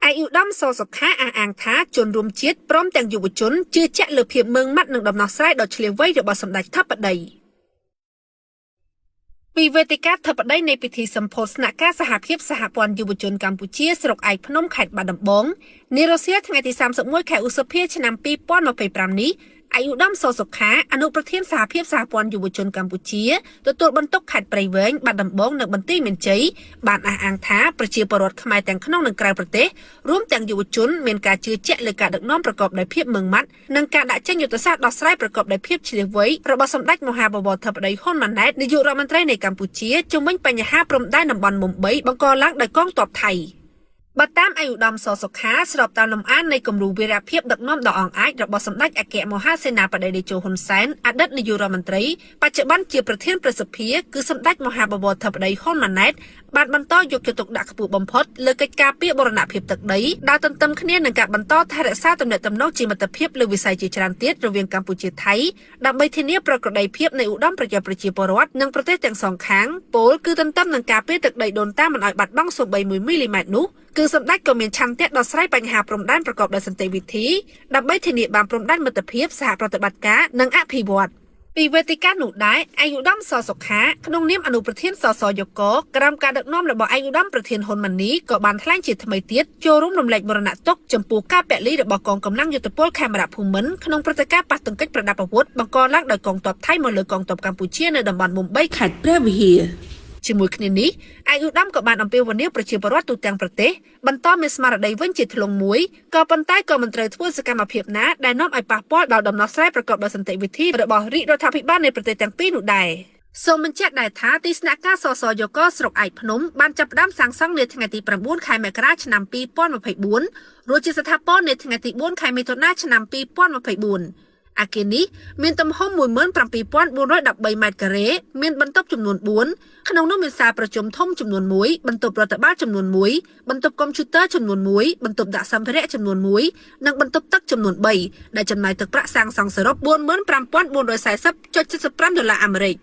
អាយុដំសសុខាអះអាងថាជនរួមជាតិព្រមទាំងយុវជនជឿជាក់លើភាពម៉ឺងម៉ាត់និងដំណោះស្រាយដ៏ឆ្លៀវវៃរបស់សម្ដេចធិបតីពីវេទិកាធិបតីនៃពិធីសម្ពោធស្នាក់ការសហភាពសហព័ន្ធយុវជនកម្ពុជាស្រុកឯកភ្នំខេត្តបាត់ដំបងនារសៀលថ្ងៃទី31ខែឧសភាឆ្នាំ2025នេះអាយុដំសសុខាអនុប្រធានសហភាពសហព័ន្ធយុវជនកម្ពុជាទទួលបន្ទុកខេត្តព្រៃវែងបាត់ដំបងនិងបន្ទាយមានជ័យបានអះអាងថាប្រជាពលរដ្ឋខ្មែរទាំងក្នុងនិងក្រៅប្រទេសរួមទាំងយុវជនមានការជឿជាក់លើការដឹកនាំប្រកបដោយភាពម៉ឺងម៉ាត់និងការដាក់ចេញយុទ្ធសាស្ត្រដោះស្រាយប្រកបដោយភាពឆ្លៀវវៃរបស់សម្ដេចមហាបវរធិបតីហ៊ុនម៉ាណែតនាយករដ្ឋមន្ត្រីនៃកម្ពុជាជំវិញបញ្ហាព្រំដែនតំបន់មុំ3បង្កឡើងដោយកងទ័ពថៃបើតាមអាយុដំសសុខាស្របតាមលំអាននៃគំរូវីរភាពដឹកនាំដ៏អង្អាចរបស់សម្ដេចអគ្គមហាសេនាបតីតេជោហ៊ុនសែនអតីតនាយករដ្ឋមន្ត្រីបច្ចុប្បន្នជាប្រធានប្រសិទ្ធិគឺសម្ដេចមហាបវរធិបតីហ៊ុនម៉ាណែតបានបន្តយកចិត្តទុកដាក់ខ្ពស់បំផុតលើកិច្ចការពារបូរណភាពទឹកដីដែលទន្ទឹមគ្នានឹងការបន្តថែរក្សាទំនាក់ទំនងជាមិត្តភាពលើវិស័យជាច្រើនទៀតរវាងកម្ពុជាថៃដើម្បីធានាប្រក្រតីភាពនៃឧត្តមប្រយោជន៍ប្រជាពលរដ្ឋនិងប្រទេសទាំងសងខាងពលគឺទន្ទឹមនឹងការពារទឹកដីដូនតាមិនឲ្យបាត់បង់សូម្បី1មីលីម៉ែត្រនោះគឺសម្ដេចក៏មានឆន្ទៈដោះស្រាយបញ្ហាព្រំដែនប្រកបដោយសន្តិវិធីដើម្បីធានាបានព្រំដែនមិត្តភាពសហប្រតិបត្តិការនិងអភិវឌ្ឍពីវេទិកានោះដែរអាយុដំសសុខាក្នុងនាមអនុប្រធានសសយកក្រោមការដឹកនាំរបស់អាយុដំប្រធានហ៊ុនម៉ាណីក៏បានថ្លែងជាថ្មីទៀតចូលរួមរំលែកមរណទុក្ខចំពោះការពលីរបស់កងកម្លាំងយុទ្ធពលខេមរភូមិន្ទក្នុងព្រឹត្តិការណ៍ប៉ះទង្គិចប្រដាប់អាវុធបង្កឡើងដោយកងទ័ពថៃមកលើកងទ័ពកម្ពុជានៅតំបន់មុំ3ខេត្តព្រះវិហារជាមួយគ្នានេះអាយុដំក៏បានអំពាវនាវប្រជាពលរដ្ឋទូទាំងប្រទេសបន្តមានស្មារតីវិញជាធ្លុងមួយក៏ប៉ុន្តែក៏មិនត្រូវធ្វើសកម្មភាពណាដែលនាំឲ្យប៉ះពាល់ដល់ដំណោះស្រាយប្រកបដោយសន្តិវិធីរបស់រាជរដ្ឋាភិបាលនៃប្រទេសទាំងពីរនោះដែរសូមបញ្ជាក់ដែរថាទីស្នាក់ការសសយកស្រុកឯកភ្នំបានចាប់ផ្ដើមសាងសង់នាថ្ងៃទី9ខែមករាឆ្នាំ2024រួចជាស្ថាពរនាថ្ងៃទី4ខែមិថុនាឆ្នាំ2024អាគារនេះមានទំហំ17413ម៉ែត្រការ៉េមានបន្ទប់ចំនួន4ក្នុងនោះមានសាលប្រជុំធំចំនួន1បន្ទប់រដ្ឋបាលចំនួន1បន្ទប់កុំព្យូទ័រចំនួន1បន្ទប់ដាក់សម្ភារៈចំនួន1និងបន្ទប់ទឹកចំនួន3ដែលចំណាយទឹកប្រាក់សាងសង់សរុប$45,440.75 ដុល្លារអាមេរិក